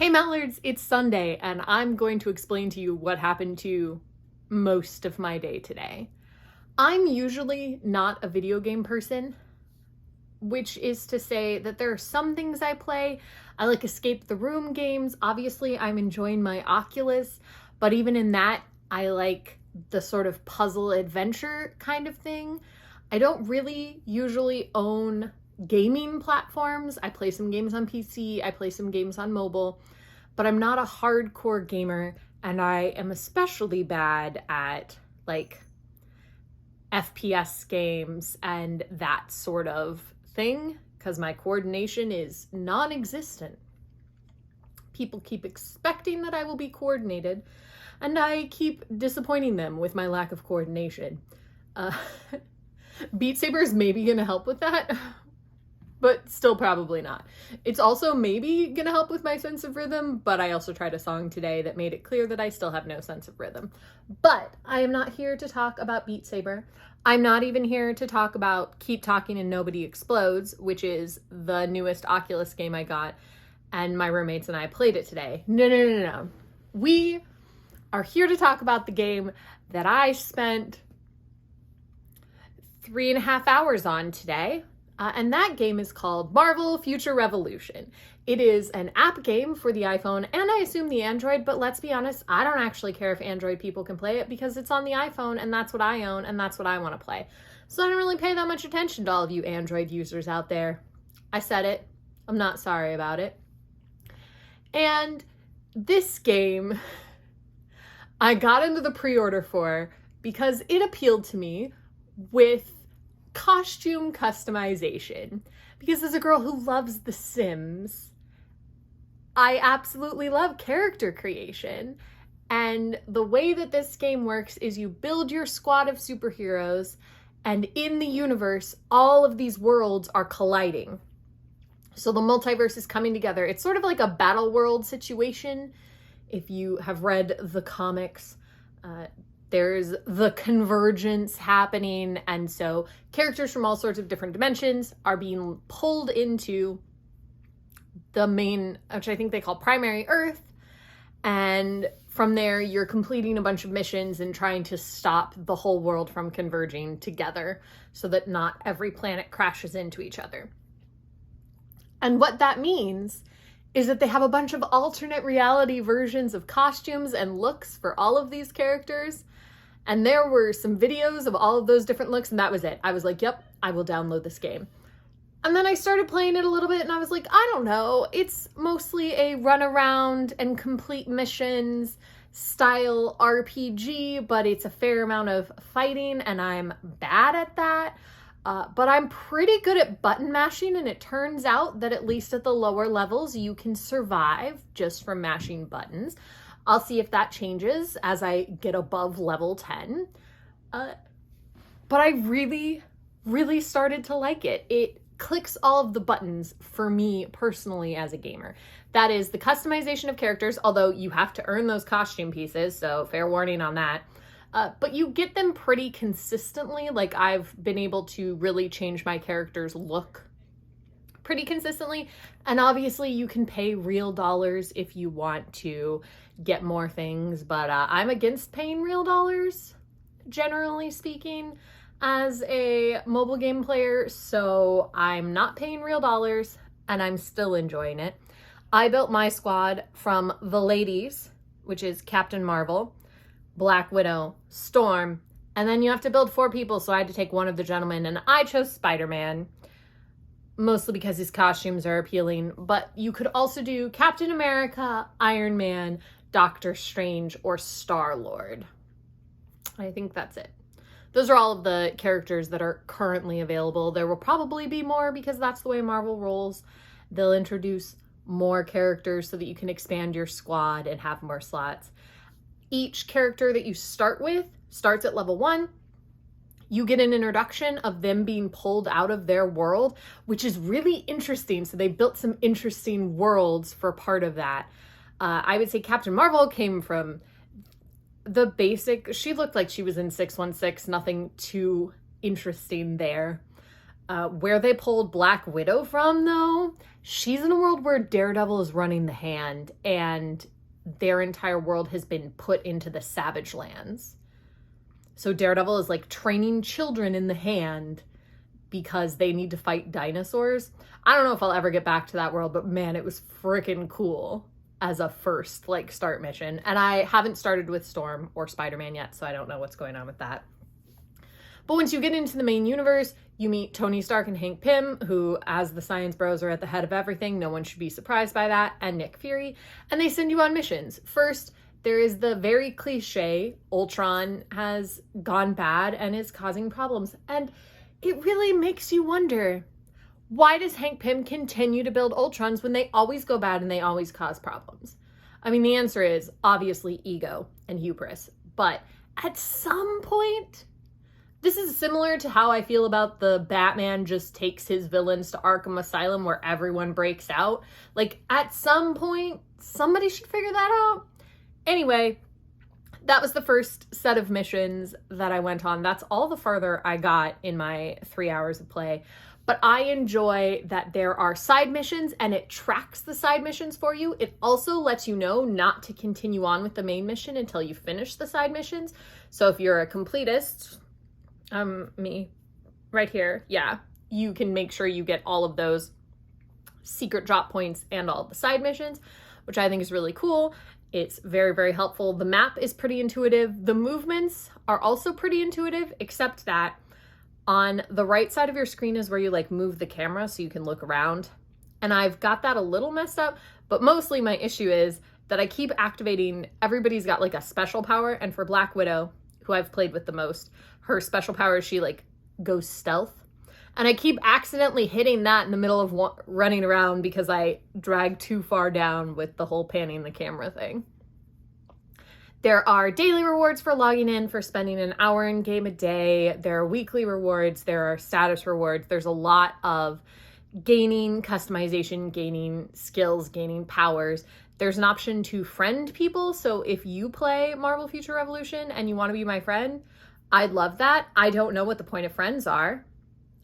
Hey Mallards, it's Sunday, and I'm going to explain to you what happened to most of my day today. I'm usually not a video game person, which is to say that there are some things I play. I like escape the room games. Obviously, I'm enjoying my Oculus, but even in that, I like the sort of puzzle adventure kind of thing. I don't really usually own gaming platforms. I play some games on PC, I play some games on mobile, but I'm not a hardcore gamer, and I am especially bad at like FPS games and that sort of thing because my coordination is non-existent. People keep expecting that I will be coordinated, and I keep disappointing them with my lack of coordination. Beat Saber is maybe gonna help with that, but still probably not. It's also maybe gonna help with my sense of rhythm, but I also tried a song today that made it clear that I still have no sense of rhythm. But I am not here to talk about Beat Saber. I'm not even here to talk about Keep Talking and Nobody Explodes, which is the newest Oculus game I got, and my roommates and I played it today. No. We are here to talk about the game that I spent 3.5 hours on today. And that game is called Marvel Future Revolution. It is an app game for the iPhone and I assume the Android, but let's be honest, I don't actually care if Android people can play it because it's on the iPhone and that's what I own and that's what I want to play. So I don't really pay that much attention to all of you Android users out there. I said it. I'm not sorry about it. And this game, I got into the pre-order for because it appealed to me with costume customization. Because as a girl who loves The Sims, I absolutely love character creation. And the way that this game works is you build your squad of superheroes, and in the universe, all of these worlds are colliding. So the multiverse is coming together. It's sort of like a battle world situation. If you have read the comics, there's the convergence happening, and so characters from all sorts of different dimensions are being pulled into the main, which I think they call primary Earth, and from there you're completing a bunch of missions and trying to stop the whole world from converging together so that not every planet crashes into each other. And what that means is that they have a bunch of alternate reality versions of costumes and looks for all of these characters. And there were some videos of all of those different looks, and that was it. I was like, yep, I will download this game. And then I started playing it a little bit, and I was like, I don't know. It's mostly a run around and complete missions style RPG, but it's a fair amount of fighting, and I'm bad at that. But I'm pretty good at button mashing, and it turns out that at least at the lower levels, you can survive just from mashing buttons. I'll see if that changes as I get above level 10. But I really, really started to like it. It clicks all of the buttons for me personally as a gamer. That is the customization of characters, although you have to earn those costume pieces, so fair warning on that. But you get them pretty consistently. Like, I've been able to really change my character's look pretty consistently. And obviously you can pay real dollars if you want to get more things, but I'm against paying real dollars, generally speaking, as a mobile game player, so I'm not paying real dollars, and I'm still enjoying it. I built my squad from the ladies, which is Captain Marvel, Black Widow, Storm, and then you have to build 4 people, so I had to take one of the gentlemen, and I chose Spider-Man, mostly because his costumes are appealing, but you could also do Captain America, Iron Man, Doctor Strange, or Star-Lord. I think that's it. Those are all of the characters that are currently available. There will probably be more because that's the way Marvel rolls. They'll introduce more characters so that you can expand your squad and have more slots. Each character that you start with starts at level 1. You get an introduction of them being pulled out of their world, which is really interesting. So they built some interesting worlds for part of that. I would say Captain Marvel came from the basic, she looked like she was in 616, nothing too interesting there. Where they pulled Black Widow from, though, she's in a world where Daredevil is running the hand, and their entire world has been put into the Savage Lands. So Daredevil is like training children in the hand because they need to fight dinosaurs. I don't know if I'll ever get back to that world, but man, it was freaking cool as a first like start mission. And I haven't started with Storm or Spider-Man yet, so I don't know what's going on with that. But once you get into the main universe, you meet Tony Stark and Hank Pym, who, as the Science Bros, are at the head of everything. No one should be surprised by that. And Nick Fury. And they send you on missions. First, there is the very cliche Ultron has gone bad and is causing problems. And it really makes you wonder, why does Hank Pym continue to build Ultrons when they always go bad and they always cause problems? I mean, the answer is obviously ego and hubris. But at some point, this is similar to how I feel about the Batman just takes his villains to Arkham Asylum where everyone breaks out. Like, at some point, somebody should figure that out. Anyway, that was the first set of missions that I went on. That's all the farther I got in my 3 hours of play. But I enjoy that there are side missions and it tracks the side missions for you. It also lets you know not to continue on with the main mission until you finish the side missions. So if you're a completist, me right here, yeah, you can make sure you get all of those secret drop points and all the side missions, which I think is really cool. It's very, very helpful. The map is pretty intuitive. The movements are also pretty intuitive, except that on the right side of your screen is where you like move the camera so you can look around. And I've got that a little messed up, but mostly my issue is that I keep activating, everybody's got like a special power, and for Black Widow, who I've played with the most, her special power is she like goes stealth. And I keep accidentally hitting that in the middle of running around because I drag too far down with the whole panning the camera thing. There are daily rewards for logging in, for spending an hour in game a day. There are weekly rewards. There are status rewards. There's a lot of gaining customization, gaining skills, gaining powers. There's an option to friend people. So if you play Marvel Future Revolution and you want to be my friend, I'd love that. I don't know what the point of friends are.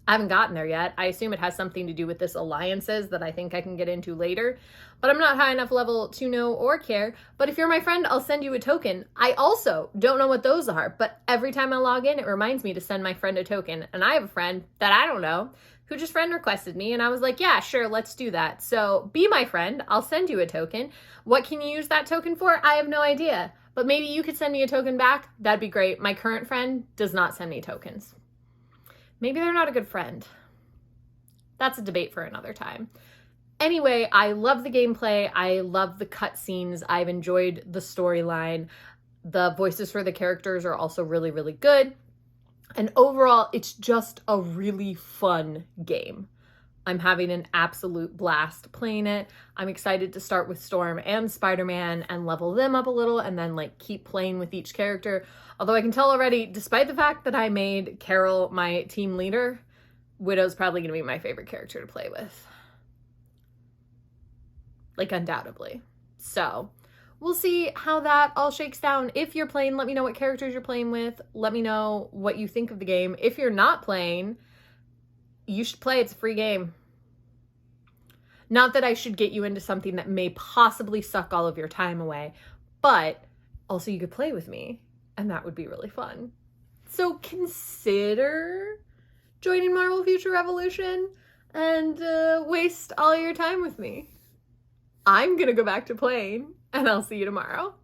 I haven't gotten there yet. I assume it has something to do with this alliances that I think I can get into later, but I'm not high enough level to know or care. But if you're my friend, I'll send you a token. I also don't know what those are, but every time I log in, it reminds me to send my friend a token. And I have a friend that I don't know who just friend requested me, and I was like, yeah, sure, let's do that. So be my friend. I'll send you a token. What can you use that token for? I have no idea, but maybe you could send me a token back. That'd be great. My current friend does not send me tokens. Maybe they're not a good friend. That's a debate for another time. Anyway, I love the gameplay. I love the cutscenes. I've enjoyed the storyline. The voices for the characters are also really, really good. And overall, it's just a really fun game. I'm having an absolute blast playing it. I'm excited to start with Storm and Spider-Man and level them up a little and then like keep playing with each character. Although I can tell already, despite the fact that I made Carol my team leader, Widow's probably going to be my favorite character to play with. Like, undoubtedly. So, we'll see how that all shakes down. If you're playing, let me know what characters you're playing with. Let me know what you think of the game. If you're not playing, you should play. It's a free game. Not that I should get you into something that may possibly suck all of your time away, but also you could play with me, and that would be really fun. So consider joining Marvel Future Revolution and waste all your time with me. I'm gonna go back to playing, and I'll see you tomorrow.